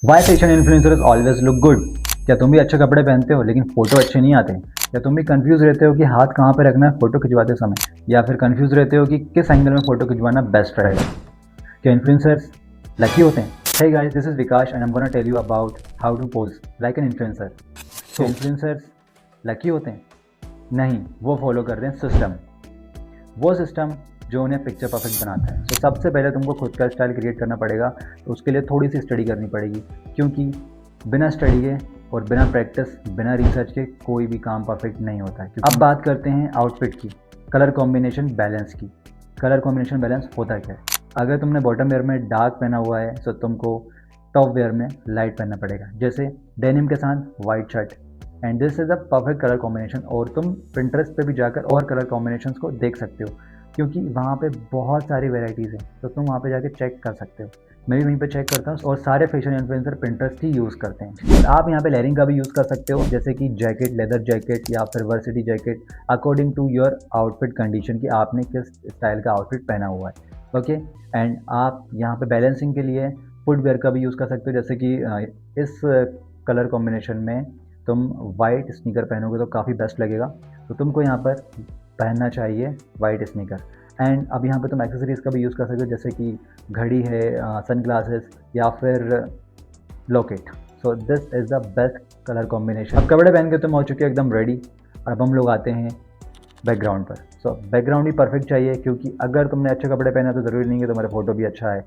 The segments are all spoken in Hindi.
Y fashion influencers always look good. क्या तुम भी अच्छे कपड़े पहनते हो लेकिन फोटो अच्छे नहीं आते? क्या तुम भी कंफ्यूज रहते हो कि हाथ कहाँ पे रखना है फोटो खिंचवाते समय, या फिर कंफ्यूज रहते हो कि किस एंगल में फोटो खिंचवाना बेस्ट रहेगा? क्या इन्फ्लुएंसर्स लकी होते हैं? Hey guys, this is Vikash and I'm gonna tell you about how to pose like an influencer. So influencers lucky होते हैं? नहीं, वो फॉलो करते हैं सिस्टम। वो सिस्टम जो उन्हें पिक्चर परफेक्ट बनाता है। तो सबसे पहले तुमको खुद का स्टाइल क्रिएट करना पड़ेगा, तो उसके लिए थोड़ी सी स्टडी करनी पड़ेगी, क्योंकि बिना स्टडी के और बिना प्रैक्टिस, बिना रिसर्च के कोई भी काम परफेक्ट नहीं होता है। अब बात करते हैं आउटफिट की, कलर कॉम्बिनेशन बैलेंस की। कलर कॉम्बिनेशन बैलेंस होता क्या है? अगर तुमने बॉटम वेयर में डार्क पहना हुआ है तो तुमको टॉप वेयर में लाइट पहनना पड़ेगा, जैसे डेनिम के साथ white shirt, and this is a perfect colour combination. और तुम पिंटरेस्ट पे भी जाकर और कलर कॉम्बिनेशंस को देख सकते हो, क्योंकि वहाँ पे बहुत सारी वेराइटीज़ हैं, तो तुम वहाँ पे जाके चेक कर सकते हो। मैं भी वहीं पे चेक करता हूँ, और सारे फैशन इन्फ्लुएंसर पिंटरेस्ट ही यूज़ करते हैं। और आप यहाँ पे लेयरिंग का भी यूज़ कर सकते हो, जैसे कि जैकेट, लेदर जैकेट या फिर varsity jacket, according to your outfit condition कि आपने किस स्टाइल का आउटफिट पहना हुआ है। ओके, एंड आप यहाँ पे बैलेंसिंग के लिए फुटवेयर का भी यूज़ कर सकते हो, जैसे कि इस कलर कॉम्बिनेशन में तुम वाइट स्नीकर पहनोगे तो काफ़ी बेस्ट लगेगा, तो तुमको यहाँ पर पहनना चाहिए वाइट स्नीकर। एंड अब यहाँ पे तुम एक्सेसरीज़ का भी यूज़ कर सकते हो, जैसे कि घड़ी है, सन ग्लासेस या फिर locket. So this is the best colour combination. अब कपड़े पहन के तुम हो चुके हो एकदम रेडी। अब हम लोग आते हैं बैकग्राउंड पर। सो बैकग्राउंड भी परफेक्ट चाहिए, क्योंकि अगर तुमने अच्छे कपड़े पहने तो ज़रूरी नहीं है तुम्हारा फोटो भी अच्छा है।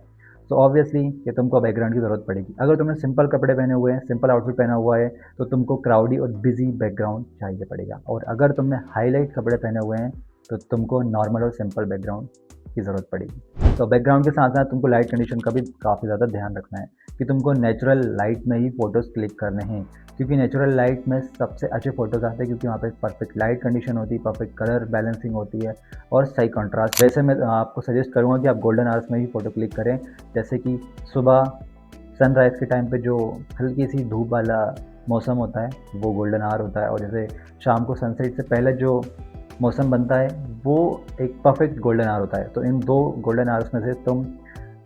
तो ऑब्वियसली कि तुमको बैकग्राउंड की ज़रूरत पड़ेगी। अगर तुमने सिंपल कपड़े पहने हुए हैं, सिंपल आउटफिट पहना हुआ है, तो तुमको क्राउडी और बिजी बैकग्राउंड चाहिए पड़ेगा। और अगर तुमने हाईलाइट कपड़े पहने हुए हैं तो तुमको नॉर्मल और सिंपल बैकग्राउंड की ज़रूरत पड़ेगी। तो बैकग्राउंड के साथ साथ तुमको लाइट कंडीशन का भी काफ़ी ज़्यादा ध्यान रखना है कि तुमको नेचुरल लाइट में ही फ़ोटोज़ क्लिक करने हैं, क्योंकि नेचुरल लाइट में सबसे अच्छे फ़ोटोज़ आते हैं, क्योंकि वहाँ पे परफेक्ट लाइट कंडीशन होती है, परफेक्ट कलर बैलेंसिंग होती है और सही कंट्रास्ट। वैसे मैं आपको सजेस्ट करूँगा कि आप गोल्डन आवर्स में ही फ़ोटो क्लिक करें, जैसे कि सुबह सनराइज़ के टाइम पे जो हल्की सी धूप वाला मौसम होता है वो गोल्डन आवर होता है, और जैसे शाम को सनसेट से पहले जो मौसम बनता है वो एक परफेक्ट गोल्डन आवर होता है। तो इन दो गोल्डन आवर्स में से तुम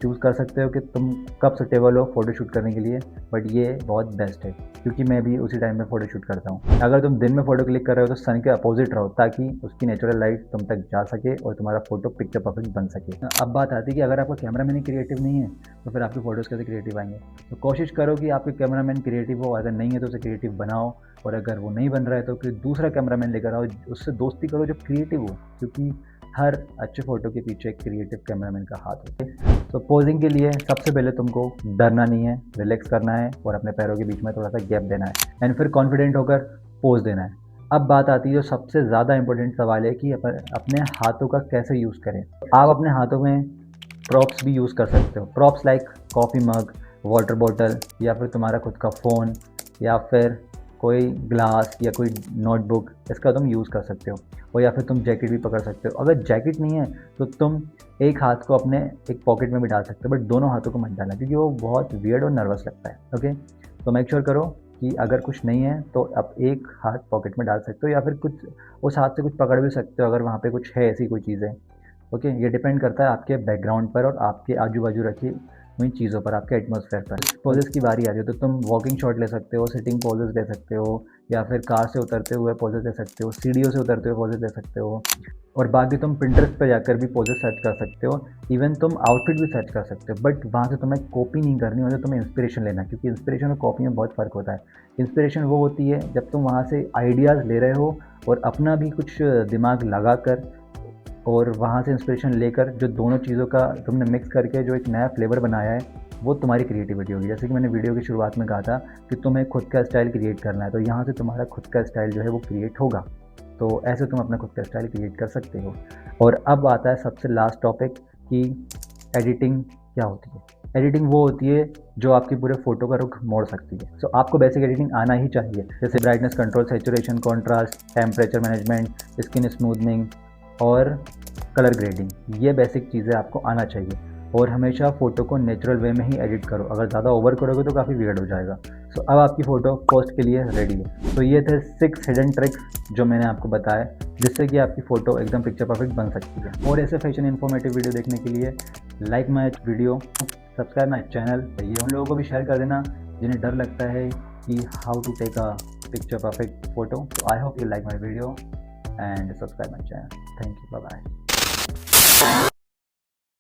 चूज़ कर सकते हो कि तुम कब सुटेबल हो फ़ोटो शूट करने के लिए, बट ये बहुत बेस्ट है, क्योंकि मैं भी उसी टाइम में फ़ोटो शूट करता हूँ। अगर तुम दिन में फ़ोटो क्लिक कर रहे हो तो सन के अपोजिट रहो, ताकि उसकी नेचुरल लाइट तुम तक जा सके और तुम्हारा फ़ोटो पिक्चर परफेक्ट बन सके। अब बात आती है कि अगर आपका कैमरामैन ही क्रिएटिव नहीं है तो फिर आपकी फ़ोटोज़ कैसे क्रिएटिव आएंगे? तो कोशिश करो कि आपके कैमरामैन क्रिएटिव हो, अगर नहीं है तो उसे क्रिएटिव बनाओ, और अगर वो नहीं बन रहा है तो फिर दूसरा कैमरामैन लेकर आओ, उससे दोस्ती करो जो क्रिएटिव हो, क्योंकि हर अच्छे फ़ोटो के पीछे एक क्रिएटिव कैमरामैन का हाथ होता है। तो पोजिंग के लिए सबसे पहले तुमको डरना नहीं है, रिलैक्स करना है और अपने पैरों के बीच में थोड़ा सा गैप देना है, एंड फिर कॉन्फिडेंट होकर पोज देना है। अब बात आती है जो सबसे ज़्यादा इंपॉर्टेंट सवाल है कि अपने हाथों का कैसे यूज़ करें। आप अपने हाथों में प्रॉप्स भी यूज़ कर सकते हो। Props like coffee mug, water bottle, या फिर तुम्हारा खुद का फ़ोन, या फिर कोई ग्लास या कोई नोटबुक, इसका तुम यूज़ कर सकते हो। और या फिर तुम जैकेट भी पकड़ सकते हो। अगर जैकेट नहीं है तो तुम एक हाथ को अपने एक पॉकेट में भी डाल सकते हो, बट दोनों हाथों को मत डालना, क्योंकि वो बहुत वियर्ड और नर्वस लगता है। ओके, तो मेक श्योर करो कि अगर कुछ नहीं है तो आप एक हाथ पॉकेट में डाल सकते हो, या फिर कुछ उस हाथ से कुछ पकड़ भी सकते हो अगर वहाँ पे कुछ है ऐसी कोई चीज़ें। ओके, ये डिपेंड करता है आपके बैकग्राउंड पर और आपके आजू बाजू रखी हुई चीज़ों पर, आपके एटमॉस्फेयर पर। पोजेस की बारी आती है तो तुम वॉकिंग शॉट ले सकते हो, सिटिंग पोजेस ले सकते हो, या फिर कार से उतरते हुए पोजेस ले सकते हो, सीढ़ियों से उतरते हुए पोजेस ले सकते हो, और बाकी तुम पिंटरेस्ट पे जाकर भी पोजेस सर्च कर सकते हो। इवन तुम आउटफिट भी सर्च कर सकते हो, बट वहाँ से तुम्हें कॉपी नहीं करनी, वहाँ से तुम्हें इंस्पिरेशन लेना, क्योंकि इंस्पिरेशन और कॉपी में बहुत फ़र्क होता है। इंस्पिरेशन वो होती है जब तुम वहाँ से आइडियाज़ ले रहे हो और अपना भी कुछ दिमाग लगा कर और वहाँ से इंस्पिरेशन लेकर जो दोनों चीज़ों का तुमने मिक्स करके जो एक नया फ्लेवर बनाया है, वो तुम्हारी क्रिएटिविटी होगी। जैसे कि मैंने वीडियो की शुरुआत में कहा था कि तुम्हें खुद का स्टाइल क्रिएट करना है, तो यहाँ से तुम्हारा खुद का स्टाइल जो है वो क्रिएट होगा। तो ऐसे तुम अपना खुद का स्टाइल क्रिएट कर सकते हो। और अब आता है सबसे लास्ट टॉपिक कि एडिटिंग क्या होती है। एडिटिंग वो होती है जो आपकी पूरे फ़ोटो का रुख मोड़ सकती है। सो आपको बेसिक एडिटिंग आना ही चाहिए, जैसे brightness control, saturation, contrast, temperature management, skin smoothening और कलर ग्रेडिंग। ये बेसिक चीज़ें आपको आना चाहिए, और हमेशा फ़ोटो को नेचुरल वे में ही एडिट करो। अगर ज़्यादा ओवर करोगे तो काफ़ी वियर्ड हो जाएगा। सो अब आपकी फ़ोटो पोस्ट के लिए रेडी है। तो ये थे 6 हिडन ट्रिक्स जो मैंने आपको बताया, जिससे कि आपकी फ़ोटो एकदम पिक्चर परफेक्ट बन सकती है। और ऐसे फैशन इन्फॉर्मेटिव वीडियो देखने के लिए like my video, subscribe my channel, ये उन लोगों को भी शेयर कर देना जिन्हें डर लगता है कि how to take a picture perfect photo. So I hope you like my video and subscribe my channel. Thank you. Bye bye.